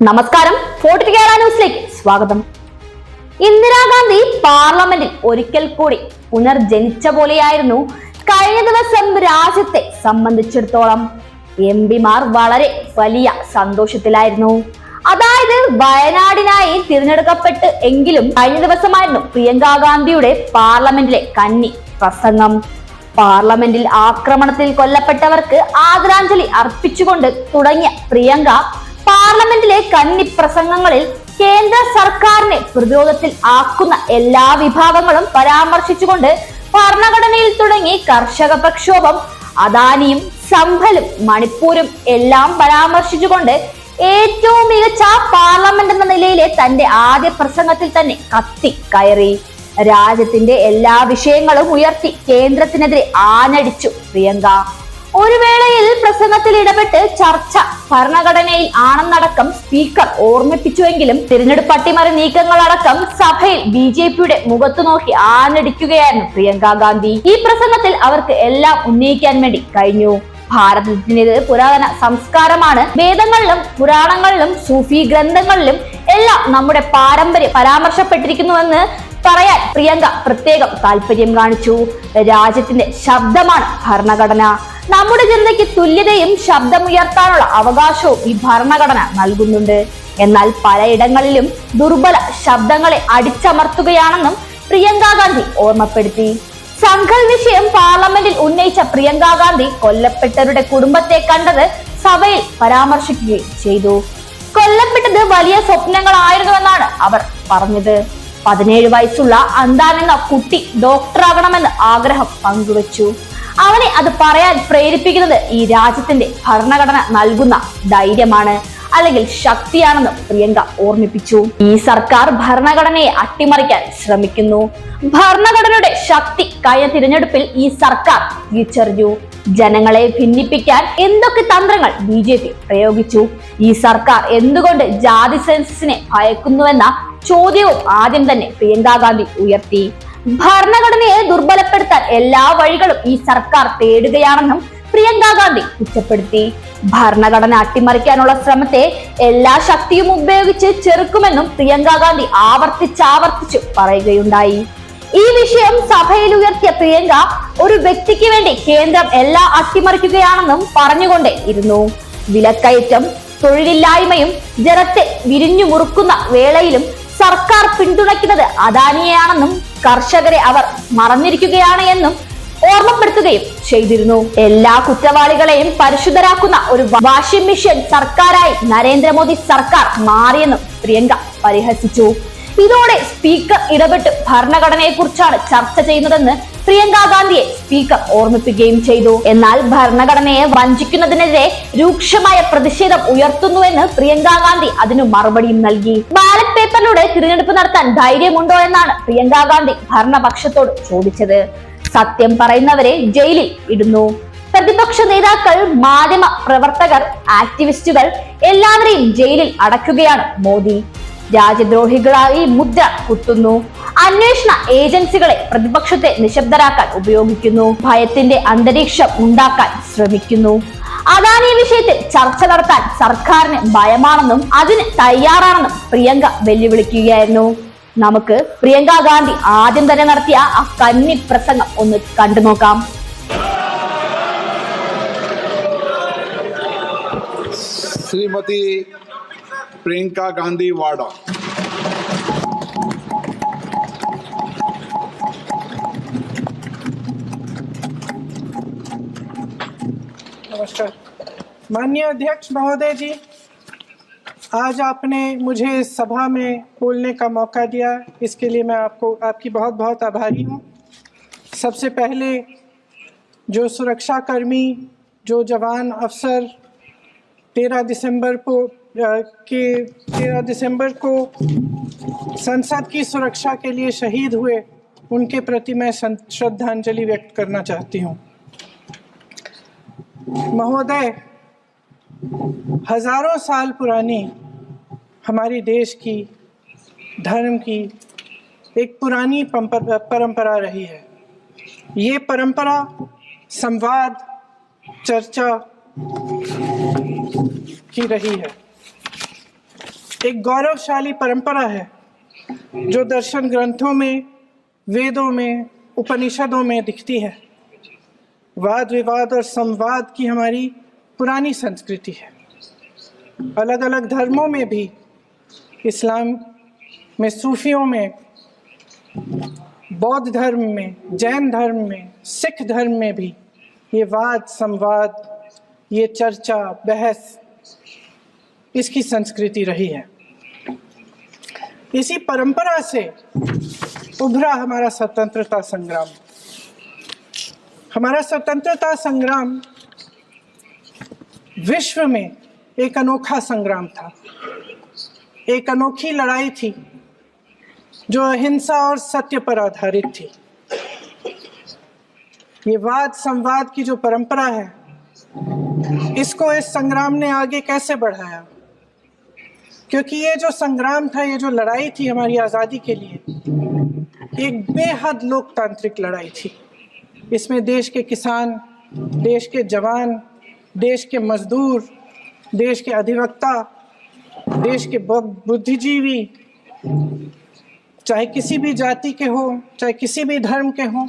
നമസ്കാരം, ഫോർട്ട് കേരള ന്യൂസിലേക്ക് സ്വാഗതം. ഇന്ദിരാഗാന്ധി പാർലമെന്റിൽ ഒരിക്കൽ കൂടി പുനർജനിച്ച പോലെയായിരുന്നു കഴിഞ്ഞ ദിവസം. രാജ്യത്തെ സംബന്ധിച്ചിടത്തോളം എംപിമാർ വളരെ വലിയ സന്തോഷത്തിലായിരുന്നു. അതായത് വയനാടിനായി തിരഞ്ഞെടുക്കപ്പെട്ട് എങ്കിലും കഴിഞ്ഞ ദിവസമായിരുന്നു പ്രിയങ്ക ഗാന്ധിയുടെ പാർലമെന്റിലെ കന്നി പ്രസംഗം. പാർലമെന്റിൽ ആക്രമണത്തിൽ കൊല്ലപ്പെട്ടവർക്ക് ആദരാഞ്ജലി അർപ്പിച്ചുകൊണ്ട് തുടങ്ങിയ പ്രിയങ്ക പാർലമെന്റിലെ കന്നി പ്രസംഗങ്ങളിൽ കേന്ദ്ര സർക്കാരിനെ പ്രതിരോധത്തിൽ ആക്കുന്ന എല്ലാ വിഭാഗങ്ങളും പരാമർശിച്ചുകൊണ്ട് ഭരണഘടനയിൽ തുടങ്ങി കർഷക പ്രക്ഷോഭം, അദാനിയും സംഭലും മണിപ്പൂരും എല്ലാം പരാമർശിച്ചുകൊണ്ട് ഏറ്റവും മികച്ച പാർലമെന്റ് എന്ന നിലയിലെ തന്റെ ആദ്യ പ്രസംഗത്തിൽ തന്നെ കത്തി കയറി. രാജ്യത്തിന്റെ എല്ലാ വിഷയങ്ങളും ഉയർത്തി കേന്ദ്രത്തിനെതിരെ ആഞ്ഞടിച്ചു പ്രിയങ്ക. ഒരു വേളയിൽ പ്രസംഗത്തിൽ ഇടപെട്ട് ചർച്ച ഭരണഘടനയിൽ ആണെന്നടക്കം സ്പീക്കർ ഓർമ്മിപ്പിച്ചുവെങ്കിലും തിരഞ്ഞെടുപ്പ് അട്ടിമറി നീക്കങ്ങളടക്കം സഭയിൽ ബിജെപിയുടെ മുഖത്തു നോക്കി ആഞ്ഞടിക്കുകയായിരുന്നു പ്രിയങ്ക ഗാന്ധി. ഈ പ്രസംഗത്തിൽ അവർക്ക് എല്ലാം ഉന്നയിക്കാൻ വേണ്ടി കഴിഞ്ഞു. ഭാരതത്തിൻ്റെത് പുരാതന സംസ്കാരമാണ്. വേദങ്ങളിലും പുരാണങ്ങളിലും സൂഫി ഗ്രന്ഥങ്ങളിലും എല്ലാം നമ്മുടെ പാരമ്പര്യം പരാമർശപ്പെട്ടിരിക്കുന്നുവെന്ന് പറയാൻ പ്രിയങ്ക പ്രത്യേകം താല്പര്യം കാണിച്ചു. രാജ്യത്തിന്റെ ശബ്ദമാണ് ഭരണഘടന. നമ്മുടെ ജനതയ്ക്ക് തുല്യതയും ശബ്ദമുയർത്താനുള്ള അവകാശവും ഈ ഭരണഘടന നൽകുന്നുണ്ട്. എന്നാൽ പലയിടങ്ങളിലും ദുർബല ശബ്ദങ്ങളെ അടിച്ചമർത്തുകയാണെന്നും പ്രിയങ്ക ഗാന്ധി ഓർമ്മപ്പെടുത്തി. സംഘൽ വിഷയം പാർലമെന്റിൽ ഉന്നയിച്ച പ്രിയങ്ക ഗാന്ധി കൊല്ലപ്പെട്ടവരുടെ കുടുംബത്തെ കണ്ടത് സഭയിൽ പരാമർശിക്കുകയും ചെയ്തു. കൊല്ലപ്പെട്ടത് വലിയ സ്വപ്നങ്ങളായിരുന്നുവെന്നാണ് അവർ പറഞ്ഞത്. 17 വയസ്സുള്ള അന്താൻ എന്ന കുട്ടി ഡോക്ടറാകണമെന്ന് ആഗ്രഹം പങ്കുവച്ചു. അവനെ അത് പറയാൻ പ്രേരിപ്പിക്കുന്നത് ഈ രാജ്യത്തിന്റെ ഭരണഘടന നൽകുന്ന ധൈര്യമാണ്, അല്ലെങ്കിൽ ശക്തിയാണെന്ന് പ്രിയങ്ക ഓർമ്മിപ്പിച്ചു. ഈ സർക്കാർ ഭരണഘടനയെ അട്ടിമറിക്കാൻ ശ്രമിക്കുന്നു. ഭരണഘടനയുടെ ശക്തി കഴിഞ്ഞ തിരഞ്ഞെടുപ്പിൽ ഈ സർക്കാർ തിരിച്ചറിഞ്ഞു. ജനങ്ങളെ ഭിന്നിപ്പിക്കാൻ എന്തൊക്കെ തന്ത്രങ്ങൾ ബിജെപി പ്രയോഗിച്ചു. ഈ സർക്കാർ എന്തുകൊണ്ട് ജാതി സെൻസസിനെ ഭയക്കുന്നുവെന്ന ചോദ്യവും ആദ്യം തന്നെ പ്രിയങ്ക ഗാന്ധി ഉയർത്തി. ഭരണഘടനയെ ദുർബലപ്പെടുത്താൻ എല്ലാ വഴികളും ഈ സർക്കാർ തേടുകയാണെന്നും പ്രിയങ്ക ഗാന്ധി കുറ്റപ്പെടുത്തി. ഭരണഘടന അട്ടിമറിക്കാനുള്ള ശ്രമത്തെ എല്ലാ ശക്തിയും ഉപയോഗിച്ച് ചെറുക്കുമെന്നും പ്രിയങ്ക ഗാന്ധി ആവർത്തിച്ചു പറയുകയുണ്ടായി. ഈ വിഷയം സഭയിൽ ഉയർത്തിയ പ്രിയങ്ക ഒരു വ്യക്തിക്ക് വേണ്ടി കേന്ദ്രം എല്ലാം അട്ടിമറിക്കുകയാണെന്നും പറഞ്ഞുകൊണ്ടേ ഇരുന്നു. വിലക്കയറ്റം, തൊഴിലില്ലായ്മയും ജനത്തെ വിരിഞ്ഞു മുറുക്കുന്ന വേളയിലും സർക്കാർ പിന്തുണയ്ക്കുന്നത് അദാനിയെയാണെന്നും കർഷകരെ അവർ മറന്നിരിക്കുകയാണ് എന്നും ഓർമ്മപ്പെടുത്തുകയും ചെയ്തിരുന്നു. എല്ലാ കുറ്റവാളികളെയും പരിശുദ്ധരാക്കുന്ന ഒരു വാഷിംഗ് മെഷീൻ സർക്കാരായി നരേന്ദ്രമോദി സർക്കാർ മാറിയെന്നും പ്രിയങ്ക പരിഹസിച്ചു. ഇതോടെ സ്പീക്കർ ഇടപെട്ട് ഭരണഘടനയെ കുറിച്ചാണ് ചർച്ച ചെയ്യുന്നതെന്ന് പ്രിയങ്ക ഗാന്ധിയെ സ്പീക്കർ ഓർമ്മിപ്പിക്കുകയും ചെയ്തു. എന്നാൽ ഭരണഘടനയെ വഞ്ചിക്കുന്നതിനെതിരെ രൂക്ഷമായ പ്രതിഷേധം ഉയർത്തുന്നുവെന്ന് പ്രിയങ്ക ഗാന്ധി അതിനു മറുപടിയും നൽകി. ബാലറ്റ് പേപ്പറിലൂടെ തിരഞ്ഞെടുപ്പ് നടത്താൻ ധൈര്യമുണ്ടോ എന്നാണ് പ്രിയങ്ക ഗാന്ധി ഭരണപക്ഷത്തോട് ചോദിച്ചത്. സത്യം പറയുന്നവരെ ജയിലിൽ ഇടുന്നു. പ്രതിപക്ഷ നേതാക്കൾ, മാധ്യമ പ്രവർത്തകർ, ആക്ടിവിസ്റ്റുകൾ എല്ലാവരെയും ജയിലിൽ അടയ്ക്കുകയാണ് മോദി. രാജ്യദ്രോഹികളായി മുദ്ര കുത്തുന്നു. അന്വേഷണ ഏജൻസികളെ പ്രതിപക്ഷത്തെ നിശബ്ദരാക്കാൻ ഉപയോഗിക്കുന്നു. ഭയത്തിന്റെ അന്തരീക്ഷം ഉണ്ടാക്കാൻ ശ്രമിക്കുന്നു. അദാനി വിഷയത്തിൽ ചർച്ച നടത്താൻ സർക്കാരിന് ഭയമാണെന്നും അതിന് തയ്യാറാണെന്നും പ്രിയങ്ക വെല്ലുവിളിക്കുകയായിരുന്നു. നമുക്ക് പ്രിയങ്ക ഗാന്ധി ആദ്യം തന്നെ നടത്തിയ ആ കന്നി പ്രസംഗം ഒന്ന് കണ്ടു നോക്കാം. श्रीमती प्रियंका गांधी वाड़ा। नमस्कार माननीय अध्यक्ष महोदय जी, आज आपने मुझे इस सभा में बोलने का मौका दिया, इसके लिए मैं आपकी बहुत बहुत आभारी हूँ। सबसे पहले जो सुरक्षाकर्मी, जो जवान अफसर 13 दिसंबर को संसद की सुरक्षा के लिए शहीद हुए, उनके प्रति मैं श्रद्धांजलि व्यक्त करना चाहती हूँ। महोदय, हजारों साल पुरानी हमारी देश की, धर्म की एक पुरानी परंपरा रही है। ये परंपरा संवाद, चर्चा की रही है। एक गौरवशाली परंपरा है जो दर्शन ग्रंथों में, वेदों में, उपनिषदों में दिखती है। वाद विवाद और संवाद की हमारी पुरानी संस्कृति है। अलग अलग धर्मों में भी, इस्लाम में, सूफियों में, बौद्ध धर्म में, जैन धर्म में, सिख धर्म में भी ये वाद संवाद, ये चर्चा बहस, इसकी संस्कृति रही है। इसी परंपरा से उभरा हमारा स्वतंत्रता संग्राम। हमारा स्वतंत्रता संग्राम विश्व में एक अनोखा संग्राम था, एक अनोखी लड़ाई थी जो अहिंसा और सत्य पर आधारित थी। ये वाद संवाद की जो परंपरा है, इसको इस संग्राम ने आगे कैसे बढ़ाया? क्योंकि ये जो संग्राम था, ये जो लड़ाई थी हमारी आज़ादी के लिए, एक बेहद लोकतांत्रिक लड़ाई थी। इसमें देश के किसान, देश के जवान, देश के मजदूर, देश के अधिवक्ता, देश के बुद्धिजीवी, चाहे किसी भी जाति के हो, चाहे किसी भी धर्म के हो,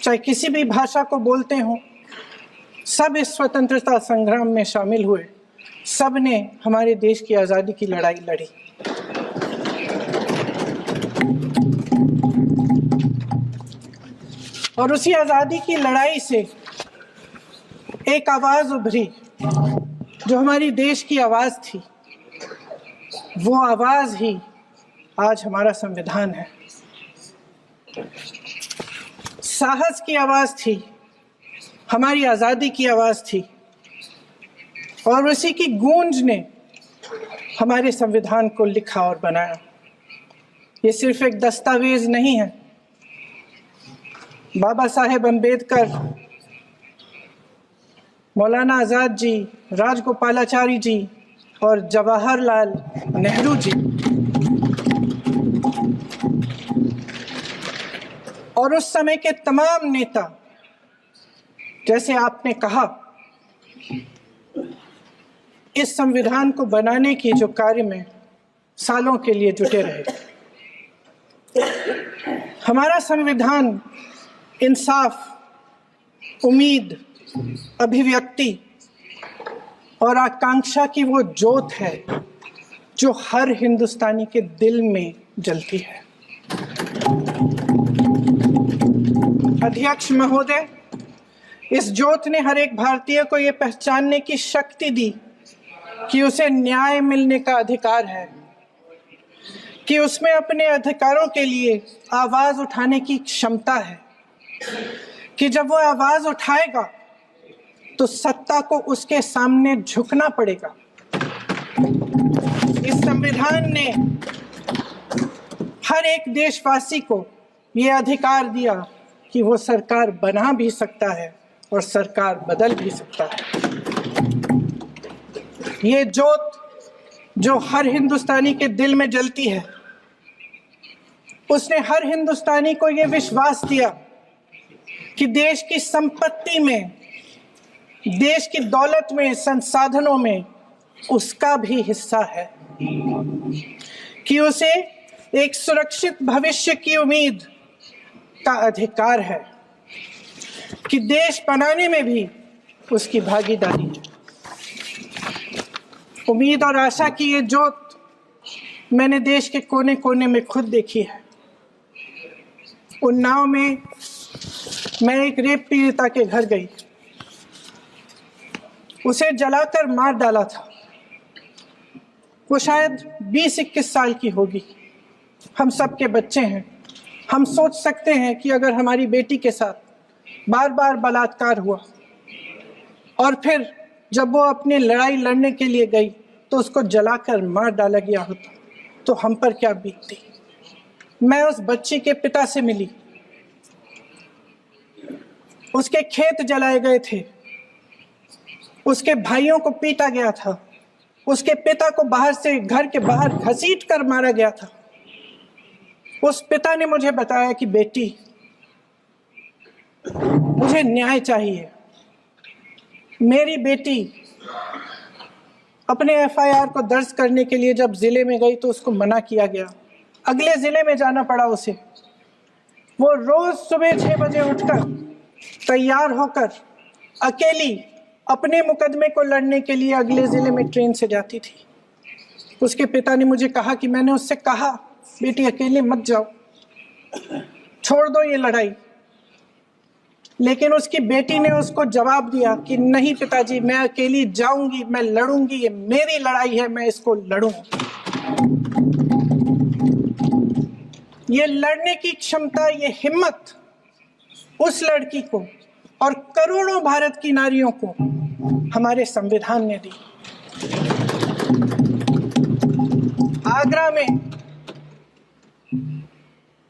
चाहे किसी भी भाषा को बोलते हो, सब इस स्वतंत्रता संग्राम में शामिल हुए। सब ने हमारे देश की आज़ादी की लड़ाई लड़ी। और उसी आज़ादी की लड़ाई से एक आवाज़ उभरी जो हमारी देश की आवाज़ थी। वो आवाज़ ही आज हमारा संविधान है। साहस की आवाज़ थी, हमारी आज़ादी की आवाज़ थी, और उसी की गूंज ने हमारे संविधान को लिखा और बनाया। ये सिर्फ एक दस्तावेज नहीं है। बाबा साहेब अम्बेडकर, मौलाना आज़ाद जी, राजगोपालाचारी जी और जवाहरलाल नेहरू जी और उस समय के तमाम नेता, जैसे आपने कहा, इस संविधान को बनाने की जो कार्य में सालों के लिए जुटे रहे। हमारा संविधान इंसाफ, उम्मीद, अभिव्यक्ति और आकांक्षा की वो ज्योत है जो हर हिंदुस्तानी के दिल में जलती है। अध्यक्ष महोदय, इस ज्योत ने हर एक भारतीय को ये पहचानने की शक्ति दी कि उसे न्याय मिलने का अधिकार है, कि उसमें अपने अधिकारों के लिए आवाज उठाने की क्षमता है, कि जब वो आवाज उठाएगा तो सत्ता को उसके सामने झुकना पड़ेगा। इस संविधान ने हर एक देशवासी को ये अधिकार दिया कि वो सरकार बना भी सकता है और सरकार बदल भी सकता है। ये ज्योत जो हर हिंदुस्तानी के दिल में जलती है, उसने हर हिंदुस्तानी को ये विश्वास दिया कि देश की संपत्ति में, देश की दौलत में, संसाधनों में उसका भी हिस्सा है, कि उसे एक सुरक्षित भविष्य की उम्मीद का अधिकार है, कि देश बनाने में भी उसकी भागीदारी है। उम्मीद और आशा की ये ज्योत मैंने देश के कोने कोने में खुद देखी है। उन्नाव में मैं एक रेप पीड़िता के घर गई, उसे जलाकर मार डाला था। वो शायद 20-21 साल की होगी। हम सबके बच्चे हैं। हम सोच सकते हैं कि अगर हमारी बेटी के साथ बार बार बलात्कार हुआ और फिर जब वो अपनी लड़ाई लड़ने के लिए गई तो उसको जलाकर मार डाला गया होता तो हम पर क्या बीतती। मैं उस बच्ची के पिता से मिली। उसके खेत जलाए गए थे, उसके भाइयों को पीटा गया था, उसके पिता को बाहर से, घर के बाहर घसीट कर मारा गया था। उस पिता ने मुझे बताया कि बेटी, मुझे न्याय चाहिए। मेरी बेटी अपने एफआईआर को दर्ज करने के लिए जब जिले में गई तो उसको मना किया गया, अगले जिले में जाना पड़ा उसे। वो रोज सुबह 6 बजे उठकर तैयार होकर अकेली अपने मुकदमे को लड़ने के लिए अगले जिले में ट्रेन से जाती थी। उसके पिता ने मुझे कहा कि मैंने उससे कहा, बेटी अकेले मत जाओ, छोड़ दो ये लड़ाई। लेकिन उसकी बेटी ने उसको जवाब दिया कि नहीं पिताजी, मैं अकेली जाऊंगी, मैं लड़ूंगी, ये मेरी लड़ाई है, मैं इसको लड़ूंगी। ये लड़ने की क्षमता, ये हिम्मत उस लड़की को और करोड़ों भारत की नारियों को हमारे संविधान ने दी। आगरा में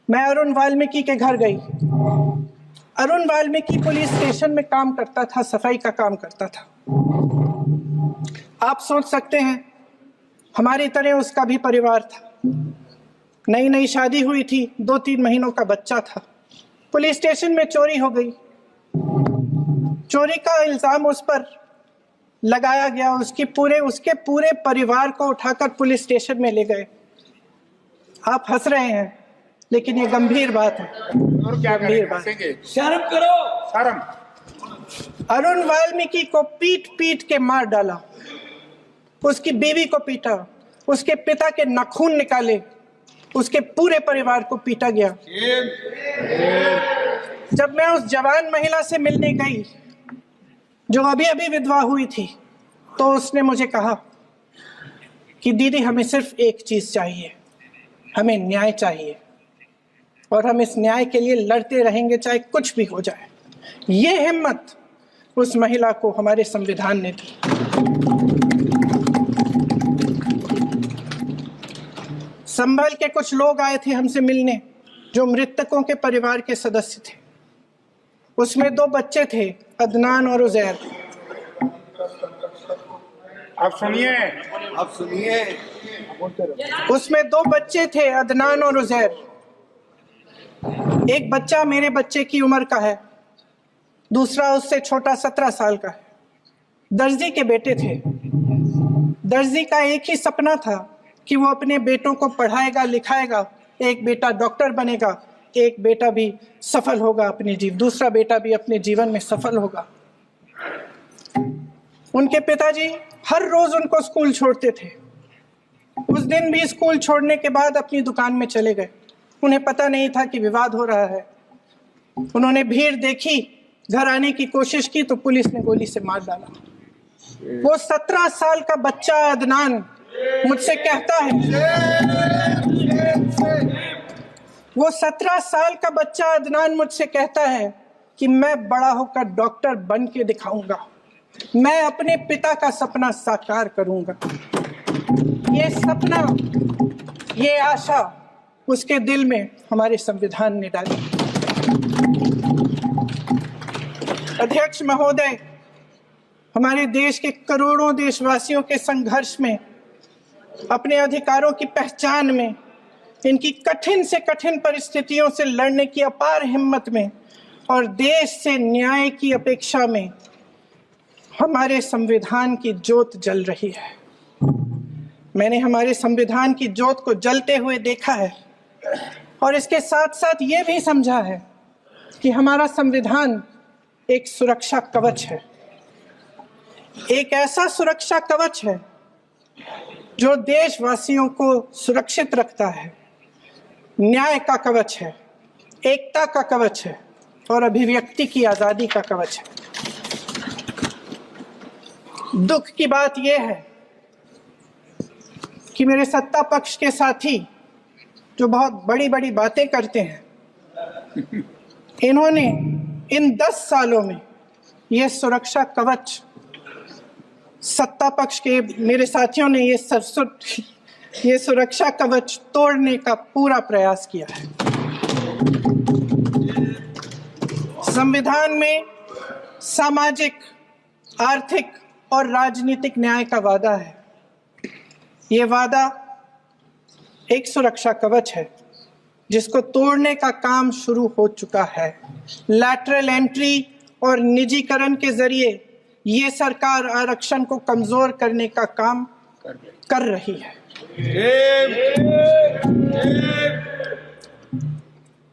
मैं अरुण वाल्मीकि के घर गई। अरुण वाल्मीकि पुलिस स्टेशन में काम करता था, सफाई का काम करता था। आप सोच सकते हैं हमारी तरह उसका भी परिवार था। नई नई शादी हुई थी, 2-3 महीनों का बच्चा था। पुलिस स्टेशन में चोरी हो गई। चोरी का इल्जाम उस पर लगाया गया। उसके पूरे परिवार को उठाकर पुलिस स्टेशन में ले गए। आप हंस रहे हैं, लेकिन ये गंभीर बात है। और क्या गंभीर बात। शर्म करो, शर्म। अरुण वाल्मीकि को पीट पीट के मार डाला, उसकी बीवी को पीटा, उसके पिता के नाखून निकाले, उसके पूरे परिवार को पीटा गया। जब मैं उस जवान महिला से मिलने गई जो अभी अभी विधवा हुई थी, तो उसने मुझे कहा कि दीदी, हमें सिर्फ एक चीज चाहिए, हमें न्याय चाहिए, और हम इस न्याय के लिए लड़ते रहेंगे, चाहे कुछ भी हो जाए। ये हिम्मत उस महिला को हमारे संविधान ने दी। संभल के कुछ लोग आए थे हमसे मिलने, जो मृतकों के परिवार के सदस्य थे। उसमें 2 बच्चे थे, अदनान और उजैर। आप सुनिए। उसमें 2 बच्चे थे, अदनान और उजैर। एक बच्चा मेरे बच्चे की उम्र का है, दूसरा उससे छोटा 17 साल का है। दर्जी के बेटे थे। दर्जी का एक ही सपना था कि वो अपने बेटों को पढ़ाएगा, लिखाएगा। एक बेटा डॉक्टर बनेगा, एक बेटा भी सफल होगा दूसरा बेटा भी अपने जीवन में सफल होगा। उनके पिताजी हर रोज उनको स्कूल छोड़ते थे। उस दिन भी स्कूल छोड़ने के बाद अपनी दुकान में चले गए। उन्हें पता नहीं था कि विवाद हो रहा है। उन्होंने भीड़ देखी, घर आने की कोशिश की तो पुलिस ने गोली से मार डाला। वो 17 साल का बच्चा अदनान मुझसे कहता है, वो 17 साल का बच्चा अदनान मुझसे कहता है कि मैं बड़ा होकर डॉक्टर बन के दिखाऊंगा, मैं अपने पिता का सपना साकार करूंगा। ये सपना, ये आशा उसके दिल में हमारे संविधान ने डाली। अध्यक्ष महोदय, हमारे देश के करोड़ों देशवासियों के संघर्ष में, अपने अधिकारों की पहचान में, इनकी कठिन से कठिन परिस्थितियों से लड़ने की अपार हिम्मत में और देश से न्याय की अपेक्षा में हमारे संविधान की ज्योत जल रही है। मैंने हमारे संविधान की ज्योत को जलते हुए देखा है और इसके साथ साथ ये भी समझा है कि हमारा संविधान एक सुरक्षा कवच है। एक ऐसा सुरक्षा कवच है जो देशवासियों को सुरक्षित रखता है, न्याय का कवच है, एकता का कवच है और अभिव्यक्ति की आजादी का कवच है। दुख की बात यह है कि मेरे सत्ता पक्ष के साथी जो बहुत बड़ी बड़ी बातें करते हैं, इन्होंने इन 10 सालों में यह सुरक्षा कवच, सत्ता पक्ष के मेरे साथियों ने ये सुरक्षा कवच तोड़ने का पूरा प्रयास किया है। संविधान में सामाजिक, आर्थिक और राजनीतिक न्याय का वादा है। ये वादा एक सुरक्षा कवच है जिसको तोड़ने का काम शुरू हो चुका है। लैटरल एंट्री और निजीकरण के जरिए ये सरकार आरक्षण को कमजोर करने का काम कर रही है।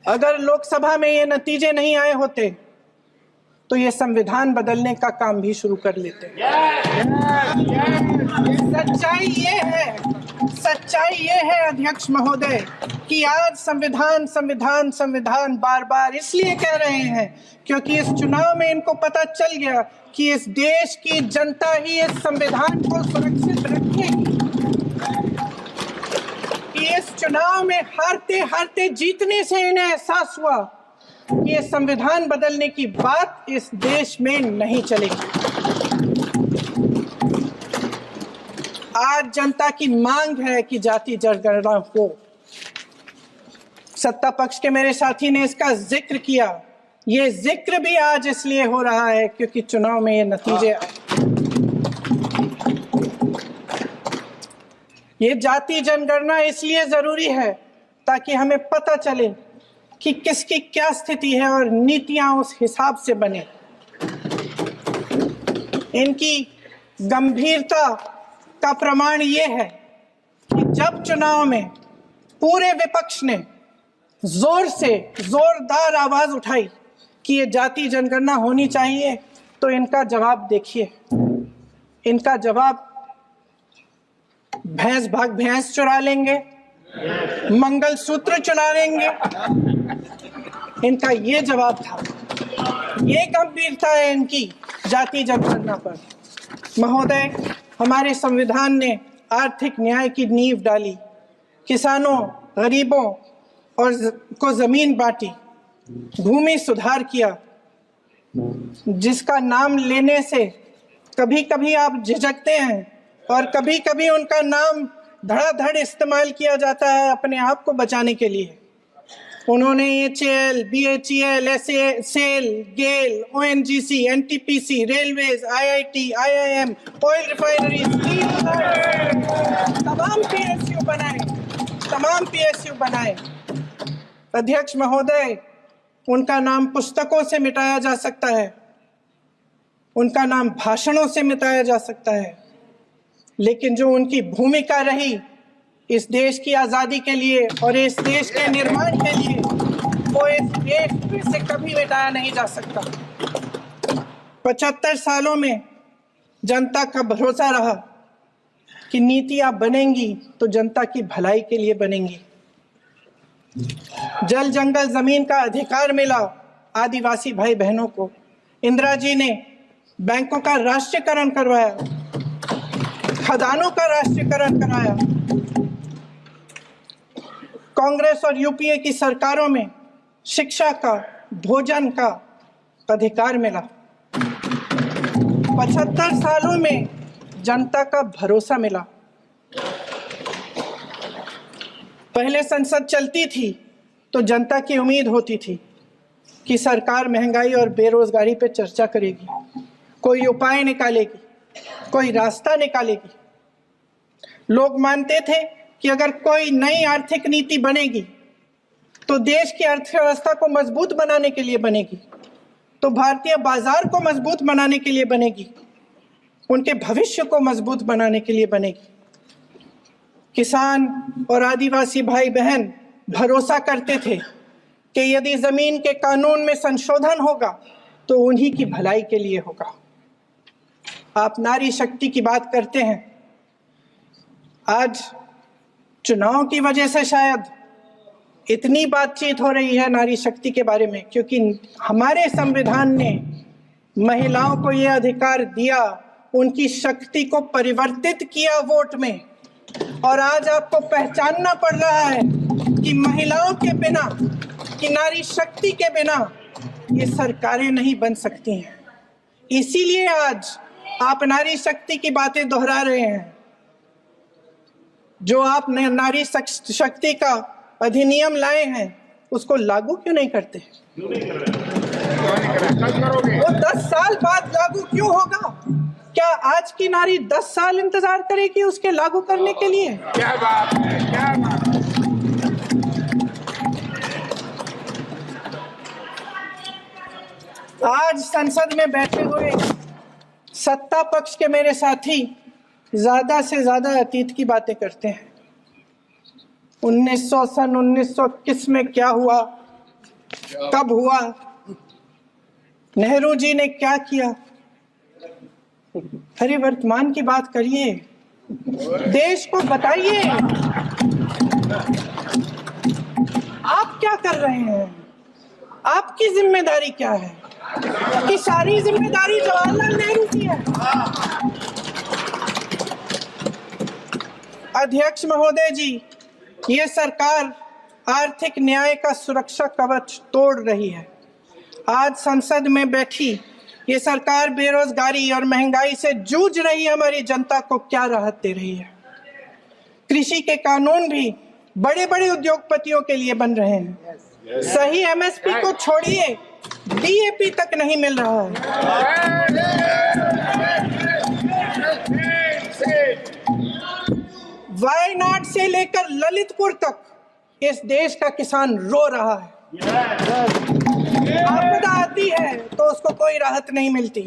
अगर लोकसभा में ये नतीजे नहीं आए होते तो ये संविधान बदलने का काम भी शुरू कर लेते। सच्चाई ये है अध्यक्ष महोदय कि आज संविधान बार बार इसलिए कह रहे हैं क्योंकि इस चुनाव में इनको पता चल गया कि इस देश की जनता ही इस संविधान को सुरक्षित रखेगी। कि इस चुनाव में हारते जीतने से इन्हें एहसास हुआ कि ये संविधान बदलने की बात इस देश में नहीं चलेगी। आज जनता की मांग है कि जाति जनगणना हो। सत्ता पक्ष के मेरे साथी ने इसका जिक्र किया। ये जिक्र भी आज इसलिए हो रहा है क्योंकि चुनाव में ये नतीजे आए। ये जाति जनगणना इसलिए जरूरी है ताकि हमें पता चले कि किसकी क्या स्थिति है और नीतियां उस हिसाब से बने। इनकी गंभीरता का प्रमाण ये है कि जब चुनाव में पूरे विपक्ष ने जोरदार आवाज उठाई कि ये जाति जनगणना होनी चाहिए, तो इनका जवाब देखिए। इनका जवाब भैंस भाग भैंस चुरा लेंगे, मंगलसूत्र चुरा लेंगे। इनका ये जवाब था। ये गंभीरता है इनकी जाति जनगणना पर। महोदय, हमारे संविधान ने आर्थिक न्याय की नींव डाली, किसानों, गरीबों और को जमीन बांटी, भूमि सुधार किया, जिसका नाम लेने से कभी कभी आप झिझकते हैं और कभी कभी उनका नाम धड़ाधड़ इस्तेमाल किया जाता है अपने आप को बचाने के लिए। उन्होंने HAL, BHEL, SAL, GAIL, ONGC, NTPC, railways, IIT, IIM, oil refineries, तमाम PSU बनाए। अध्यक्ष महोदय, उनका नाम पुस्तकों से मिटाया जा सकता है, उनका नाम भाषणों से मिटाया जा सकता है, लेकिन जो उनकी भूमिका रही इस देश की आज़ादी के लिए और इस देश के निर्माण के लिए, वो इस देश से कभी मिटाया नहीं जा सकता। 75 सालों में जनता का भरोसा रहा कि नीतियां बनेंगी तो जनता की भलाई के लिए बनेंगी। जल जंगल जमीन का अधिकार मिला आदिवासी भाई बहनों को। इंदिरा जी ने बैंकों का राष्ट्रीयकरण करवाया, खदानों का राष्ट्रीयकरण कराया। कांग्रेस और यूपीए की सरकारों में शिक्षा का, भोजन का अधिकार मिला। 75 सालों में जनता का भरोसा मिला। पहले संसद चलती थी तो जनता की उम्मीद होती थी कि सरकार महंगाई और बेरोजगारी पर चर्चा करेगी, कोई उपाय निकालेगी, कोई रास्ता निकालेगी। लोग मानते थे कि अगर कोई नई आर्थिक नीति बनेगी तो देश की अर्थव्यवस्था को मजबूत बनाने के लिए बनेगी, तो भारतीय बाजार को मजबूत बनाने के लिए बनेगी, उनके भविष्य को मजबूत बनाने के लिए बनेगी। किसान और आदिवासी भाई बहन भरोसा करते थे कि यदि जमीन के कानून में संशोधन होगा तो उन्हीं की भलाई के लिए होगा। आप नारी शक्ति की बात करते हैं। आज चुनाव की वजह से शायद इतनी बातचीत हो रही है नारी शक्ति के बारे में, क्योंकि हमारे संविधान ने महिलाओं को यह अधिकार दिया, उनकी शक्ति को परिवर्तित किया वोट में। और आज आपको पहचानना पड़ रहा है कि महिलाओं के बिना, कि नारी शक्ति के बिना ये सरकारें नहीं बन सकती हैं। इसीलिए आज आप नारी शक्ति की बातें दोहरा रहे हैं। जो आप नारी शक्ति का अधिनियम लाए हैं उसको लागू क्यों नहीं करते? वो 10 साल बाद लागू क्यों होगा? क्या आज की नारी 10 साल इंतजार करेगी उसके लागू करने के लिए? क्या बात है, क्या बात है। आज संसद में बैठे हुए सत्ता पक्ष के मेरे साथी ज्यादा से ज्यादा अतीत की बातें करते हैं। 1921 में क्या हुआ, कब हुआ, नेहरू जी ने क्या किया। अरे वर्तमान की बात करिए, देश को बताइए आप क्या कर रहे हैं, आपकी जिम्मेदारी क्या है। कि सारी जिम्मेदारी जवाहरलाल नेहरू की है। अध्यक्ष महोदय जी, ये सरकार आर्थिक न्याय का सुरक्षा कवच तोड़ रही है। आज संसद में बैठी ये सरकार बेरोजगारी और महंगाई से जूझ रही हमारी जनता को क्या राहत दे रही है। कृषि के कानून भी बड़े बड़े उद्योगपतियों के लिए बन रहे हैं। सही एमएसपी को छोड़िए, डीएपी तक नहीं मिल रहा है। वायनाड से लेकर ललितपुर तक इस देश का किसान रो रहा है। आपदा आती है तो उसको कोई राहत नहीं मिलती।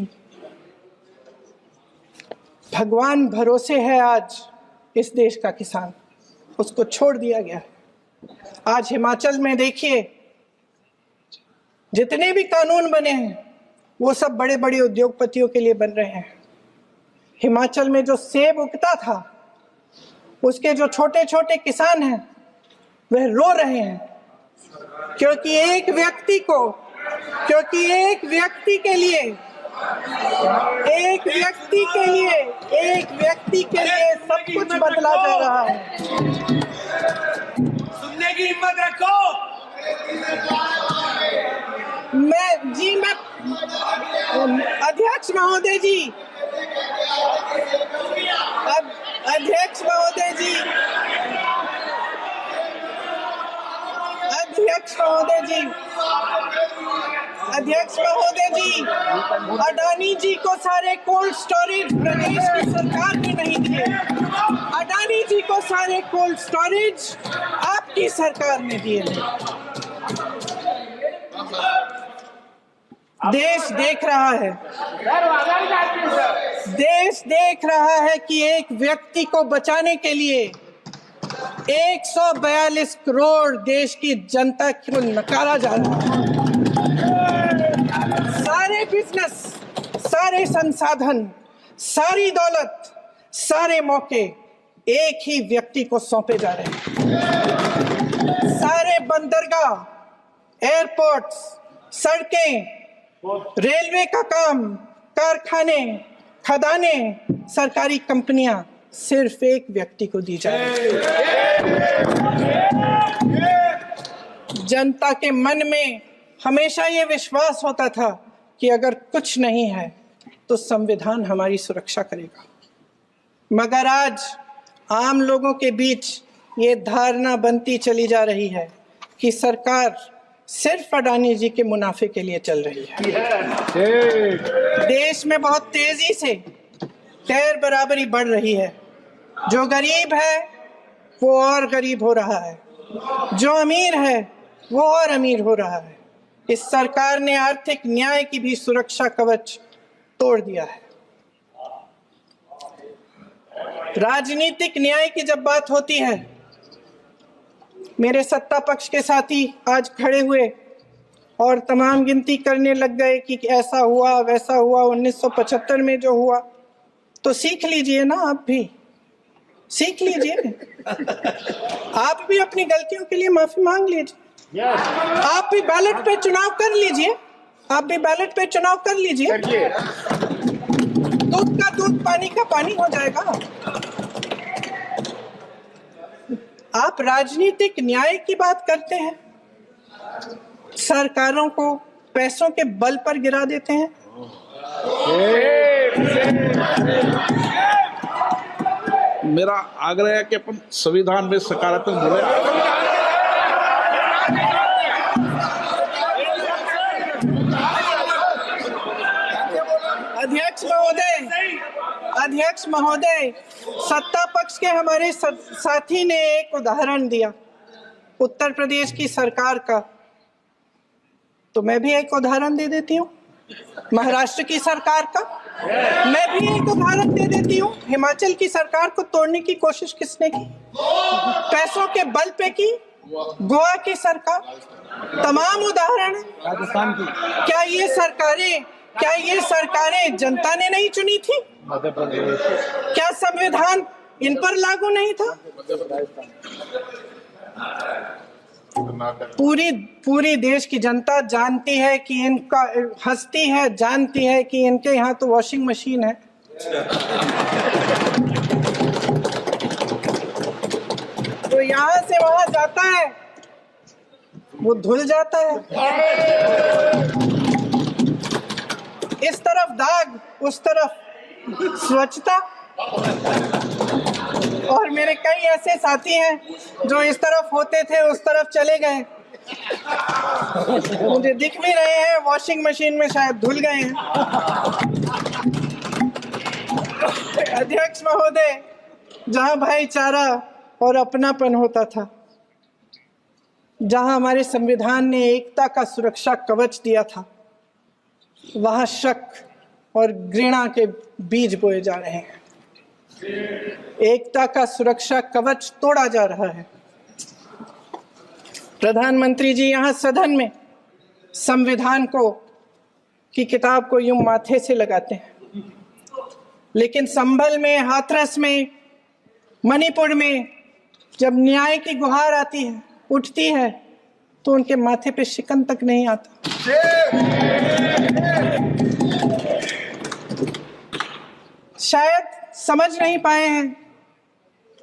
भगवान भरोसे है आज इस देश का किसान, उसको छोड़ दिया गया है। आज हिमाचल में देखिए, जितने भी कानून बने हैं वो सब बड़े बड़े उद्योगपतियों के लिए बन रहे हैं। हिमाचल में जो सेब उगता था, उसके जो छोटे छोटे किसान हैं वह रो रहे हैं, क्योंकि एक व्यक्ति के लिए सब कुछ बदला जा रहा है। सुनने की हिम्मत रखो। मैं अध्यक्ष महोदय जी, अध्यक्ष महोदय जी, अडानी जी को सारे कोल्ड स्टोरेज प्रदेश की सरकार ने नहीं दिए। अडानी जी को सारे कोल्ड स्टोरेज आपकी सरकार ने दिए। देश देख रहा है कि एक व्यक्ति को बचाने के लिए 142 करोड़ देश की जनता को नकारा जा रहा है। सारे बिजनेस, सारे संसाधन, सारी दौलत, सारे मौके एक ही व्यक्ति को सौंपे जा रहे हैं। सारे बंदरगाह, एयरपोर्ट्स, सड़कें, रेलवे का काम, कारखाने, खदाने, सरकारी कंपनियां सिर्फ एक व्यक्ति को दी जा रही है। जनता के मन में हमेशा ये विश्वास होता था कि अगर कुछ नहीं है तो संविधान हमारी सुरक्षा करेगा, मगर आज आम लोगों के बीच ये धारणा बनती चली जा रही है कि सरकार सिर्फ अडानी जी के मुनाफे के लिए चल रही है। देश में बहुत तेजी से गैर बराबरी बढ़ रही है। जो गरीब है वो और गरीब हो रहा है, जो अमीर है वो और अमीर हो रहा है। इस सरकार ने आर्थिक न्याय की भी सुरक्षा कवच तोड़ दिया है। राजनीतिक न्याय की जब बात होती है, मेरे सत्ता पक्ष के साथी आज खड़े हुए और तमाम गिनती करने लग गए कि ऐसा हुआ वैसा हुआ 1975 में जो हुआ। तो सीख लीजिए ना, आप भी सीख लीजिए। आप भी अपनी गलतियों के लिए माफी मांग लीजिए। आप भी बैलेट पे चुनाव कर लीजिए। दूध का दूध, पानी का पानी हो जाएगा। आप राजनीतिक न्याय की बात करते हैं, सरकारों को पैसों के बल पर गिरा देते हैं। मेरा आग्रह है कि अपन संविधान में सकारात्मक बोले। अध्यक्ष महोदय, सत्ता पक्ष के हमारे साथी ने एक उदाहरण दिया उत्तर प्रदेश की सरकार का, तो मैं भी एक उदाहरण दे देती हूँ महाराष्ट्र की सरकार का। मैं भी एक उदाहरण दे देती हूँ। हिमाचल की सरकार को तोड़ने की कोशिश किसने की? पैसों के बल पे की गोवा की सरकार। तमाम उदाहरण है। राजस्थान की, क्या ये सरकारें जनता ने नहीं चुनी थी? मध्य प्रदेश, क्या संविधान इन पर लागू नहीं था? पूरी देश की जनता जानती है कि इनका हंसती है, जानती है कि इनके यहाँ तो वॉशिंग मशीन है। तो यहाँ से वहां जाता है, वो धुल जाता है। इस तरफ दाग, उस तरफ स्वच्छता। और मेरे कई ऐसे साथी हैं जो इस तरफ होते थे उस तरफ चले गए, मुझे दिख भी रहे हैं, वॉशिंग मशीन में शायद धुल गए हैं। अध्यक्ष महोदय, जहां भाईचारा और अपनापन होता था, जहां हमारे संविधान ने एकता का सुरक्षा कवच दिया था, वहां शक और घृणा के बीज बोए जा रहे हैं। एकता का सुरक्षा कवच तोड़ा जा रहा है। प्रधानमंत्री जी यहाँ सदन में संविधान की किताब को यूं माथे से लगाते हैं, लेकिन संभल में, हाथरस में, मणिपुर में जब न्याय की गुहार आती है, उठती है, तो उनके माथे पे शिकन तक नहीं आता। शायद समझ नहीं पाए हैं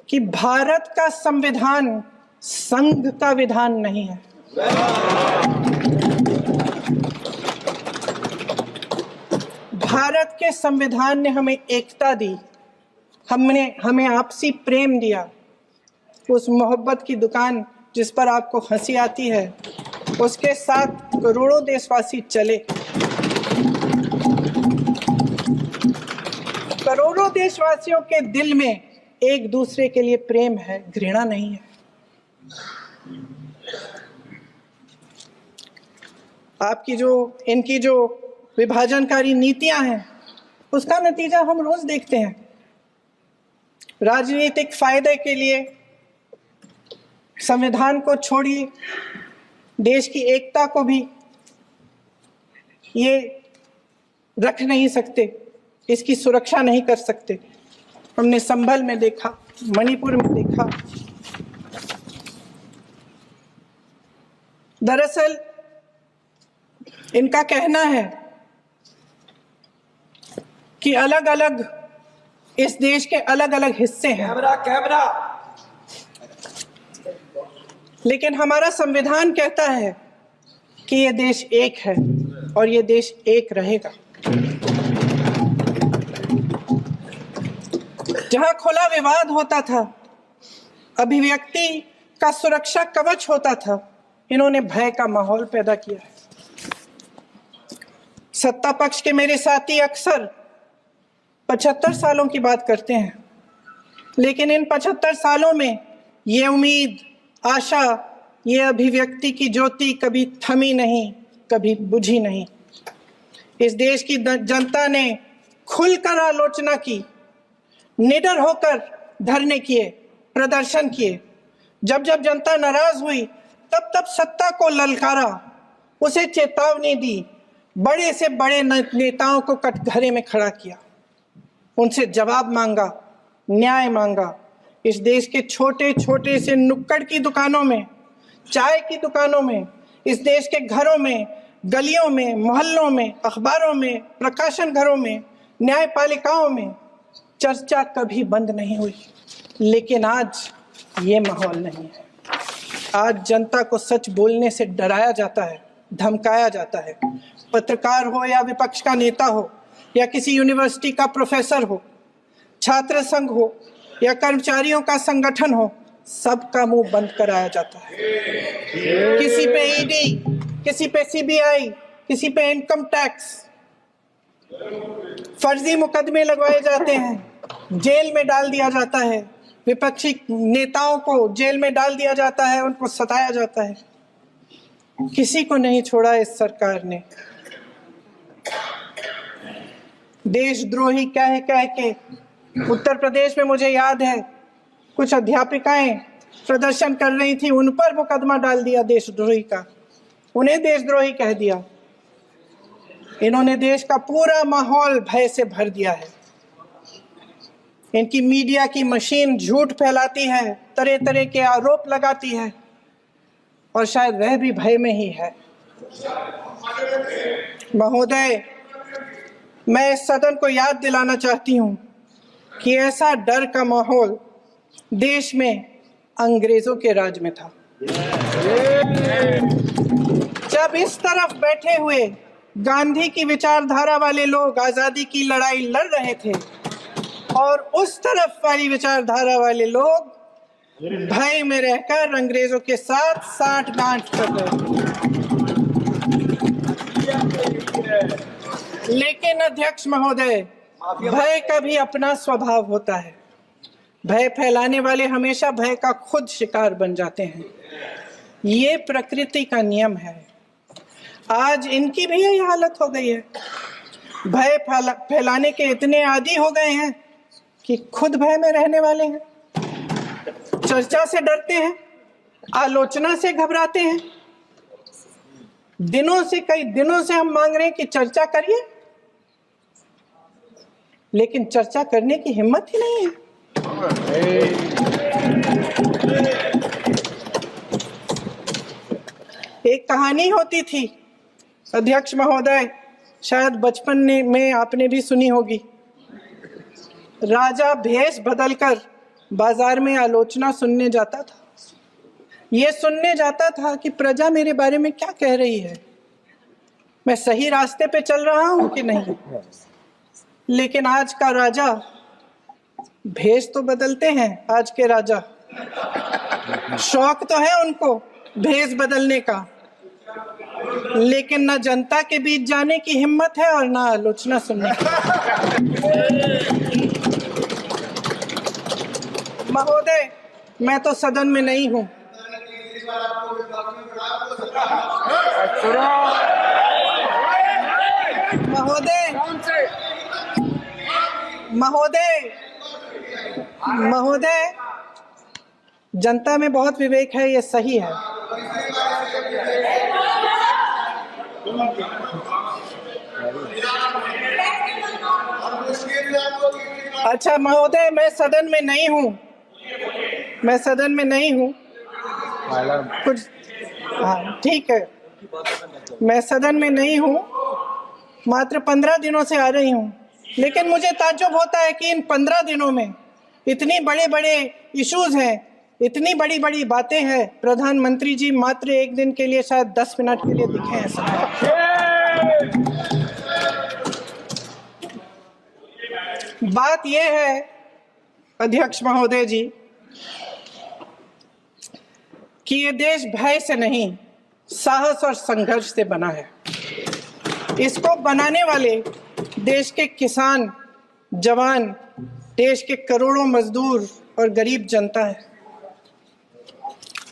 कि भारत का संविधान संघ का विधान नहीं है। भारत के संविधान ने हमें एकता दी, हमें आपसी प्रेम दिया। उस मोहब्बत की दुकान जिस पर आपको हंसी आती है, उसके साथ करोड़ों देशवासी चले। करोड़ों देशवासियों के दिल में एक दूसरे के लिए प्रेम है, घृणा नहीं है। इनकी जो विभाजनकारी नीतियां हैं, उसका नतीजा हम रोज देखते हैं। राजनीतिक फायदे के लिए संविधान को छोड़िए, देश की एकता को भी ये रख नहीं सकते, इसकी सुरक्षा नहीं कर सकते। हमने संभल में देखा, मणिपुर में देखा। दरअसल इनका कहना है कि अलग अलग इस देश के अलग अलग हिस्से हैं, कैमरा, लेकिन हमारा संविधान कहता है कि ये देश एक है और ये देश एक रहेगा। जहां खुला विवाद होता था, अभिव्यक्ति का सुरक्षा कवच होता था, इन्होंने भय का माहौल पैदा किया है। सत्ता पक्ष के मेरे साथी अक्सर 75 सालों की बात करते हैं, लेकिन इन 75 सालों में ये उम्मीद, आशा, ये अभिव्यक्ति की ज्योति कभी थमी नहीं, कभी बुझी नहीं। इस देश की जनता ने खुलकर आलोचना की, निडर होकर धरने किए, प्रदर्शन किए। जब जब जनता नाराज हुई, तब तब सत्ता को ललकारा, उसे चेतावनी दी, बड़े से बड़े नेताओं को कटघरे में खड़ा किया, उनसे जवाब मांगा, न्याय मांगा। इस देश के छोटे छोटे से नुक्कड़ की दुकानों में, चाय की दुकानों में, इस देश के घरों में, गलियों में, मोहल्लों में, अखबारों में, प्रकाशन घरों में, न्यायपालिकाओं में चर्चा कभी बंद नहीं हुई। लेकिन आज ये माहौल नहीं है। आज जनता को सच बोलने से डराया जाता है, धमकाया जाता है। पत्रकार हो या विपक्ष का नेता हो या किसी यूनिवर्सिटी का प्रोफेसर हो, छात्र संघ हो या कर्मचारियों का संगठन हो, सबका मुंह बंद कराया जाता है। किसी पे ईडी, किसी पे सीबीआई, किसी पे इनकम टैक्स, फर्जी मुकदमे लगवाए जाते हैं, जेल में डाल दिया जाता है, विपक्षी नेताओं को जेल में डाल दिया जाता है, उनको सताया जाता है। किसी को नहीं छोड़ा इस सरकार ने। देशद्रोही कह कह के उत्तर प्रदेश में मुझे याद है कुछ अध्यापिकाएं प्रदर्शन कर रही थी, उन पर मुकदमा डाल दिया देशद्रोही का, उन्हें देशद्रोही कह दिया। इन्होंने देश का पूरा माहौल भय से भर दिया है। इनकी मीडिया की मशीन झूठ फैलाती है, तरह तरह के आरोप लगाती है, और शायद वह भी भय में ही है। महोदय, मैं इस सदन को याद दिलाना चाहती हूँ कि ऐसा डर का माहौल देश में अंग्रेजों के राज में था। जब इस तरफ बैठे हुए गांधी की विचारधारा वाले लोग आजादी की लड़ाई लड़ रहे थे और उस तरफ वाली विचारधारा वाले लोग भय में रहकर अंग्रेजों के साथ साठ-गांठ कर रहे थे। लेकिन अध्यक्ष महोदय, भय का भी अपना स्वभाव होता है। भय फैलाने वाले हमेशा भय का खुद शिकार बन जाते हैं। ये प्रकृति का नियम है। आज इनकी भी यही हालत हो गई है। भय फैलाने के इतने आदी हो गए हैं कि खुद भय में रहने वाले हैं, चर्चा से डरते हैं, आलोचना से घबराते हैं। कई दिनों से हम मांग रहे हैं कि चर्चा करिए, लेकिन चर्चा करने की हिम्मत ही नहीं है। एक कहानी होती थी अध्यक्ष महोदय, शायद बचपन में आपने भी सुनी होगी। राजा भेष बदलकर बाजार में आलोचना सुनने जाता था। ये सुनने जाता था कि प्रजा मेरे बारे में क्या कह रही है, मैं सही रास्ते पे चल रहा हूं कि नहीं। लेकिन आज का राजा, भेष तो बदलते हैं आज के राजा, शौक तो है उनको भेष बदलने का, लेकिन ना जनता के बीच जाने की हिम्मत है और ना आलोचना सुनने की। महोदय, मैं तो सदन में नहीं हूं। महोदय, जनता में बहुत विवेक है, ये सही है। अच्छा महोदय, मैं सदन में नहीं हूँ। कुछ हाँ ठीक है, मैं सदन में नहीं हूँ, मात्र 15 दिनों से आ रही हूँ। लेकिन मुझे ताज्जुब होता है कि इन 15 दिनों में इतनी बड़े इश्यूज हैं, इतनी बड़ी बातें हैं, प्रधानमंत्री जी मात्र एक दिन के लिए शायद 10 मिनट के लिए दिखे हैं। बात यह है अध्यक्ष महोदय जी कि ये देश भय से नहीं, साहस और संघर्ष से बना है। इसको बनाने वाले देश के किसान, जवान, देश के करोड़ों मजदूर और गरीब जनता है।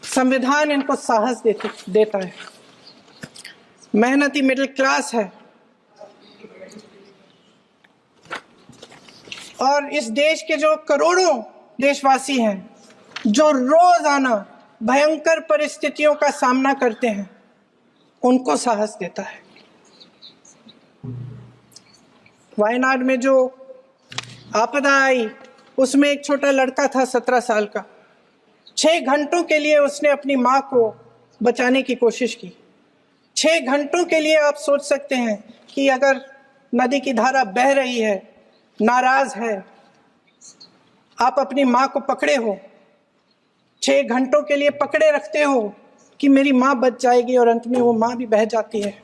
संविधान इनको साहस देता है। मेहनती मिडिल क्लास है और इस देश के जो करोड़ों देशवासी हैं, जो रोजाना भयंकर परिस्थितियों का सामना करते हैं, उनको साहस देता है। वायनाड में जो आपदा आई, उसमें एक छोटा लड़का था 17 साल का। 6 घंटों के लिए उसने अपनी माँ को बचाने की कोशिश की। 6 घंटों के लिए आप सोच सकते हैं कि अगर नदी की धारा बह रही है, नाराज है, आप अपनी माँ को पकड़े हो, 6 घंटों के लिए पकड़े रखते हो कि मेरी माँ बच जाएगी, और अंत में वो माँ भी बह जाती है।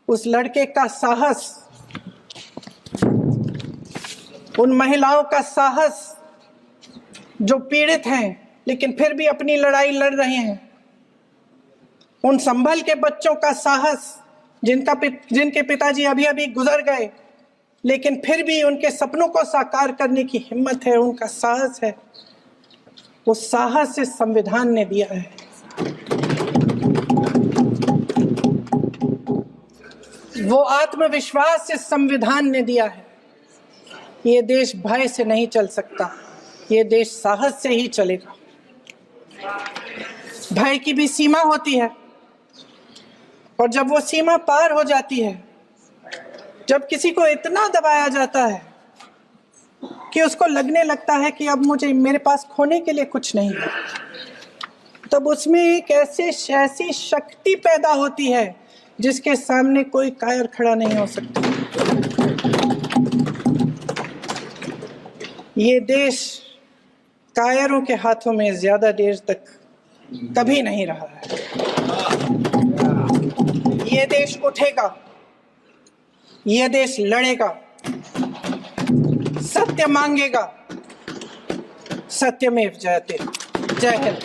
उस लड़के का साहस, उन महिलाओं का साहस जो पीड़ित हैं लेकिन फिर भी अपनी लड़ाई लड़ रहे हैं, उन संभल के बच्चों का साहस जिनके पिताजी अभी अभी गुजर गए लेकिन फिर भी उनके सपनों को साकार करने की हिम्मत है, उनका साहस है। वो साहस इस संविधान ने दिया है। वो आत्मविश्वास इस संविधान ने दिया है। ये देश भय से नहीं चल सकता, ये देश साहस से ही चलेगा। भय की भी सीमा होती है, और जब वो सीमा पार हो जाती है, जब किसी को इतना दबाया जाता है कि उसको लगने लगता है कि अब मुझे मेरे पास खोने के लिए कुछ नहीं है, तब उसमें एक ऐसी शक्ति पैदा होती है जिसके सामने कोई कायर खड़ा नहीं हो सकता। ये देश कायरों के हाथों में ज्यादा देर तक कभी नहीं रहा है। ये देश उठेगा, ये देश लड़ेगा, सत्य मांगेगा, सत्यमेव जयते। जय हिंद।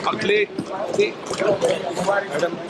अखिलेश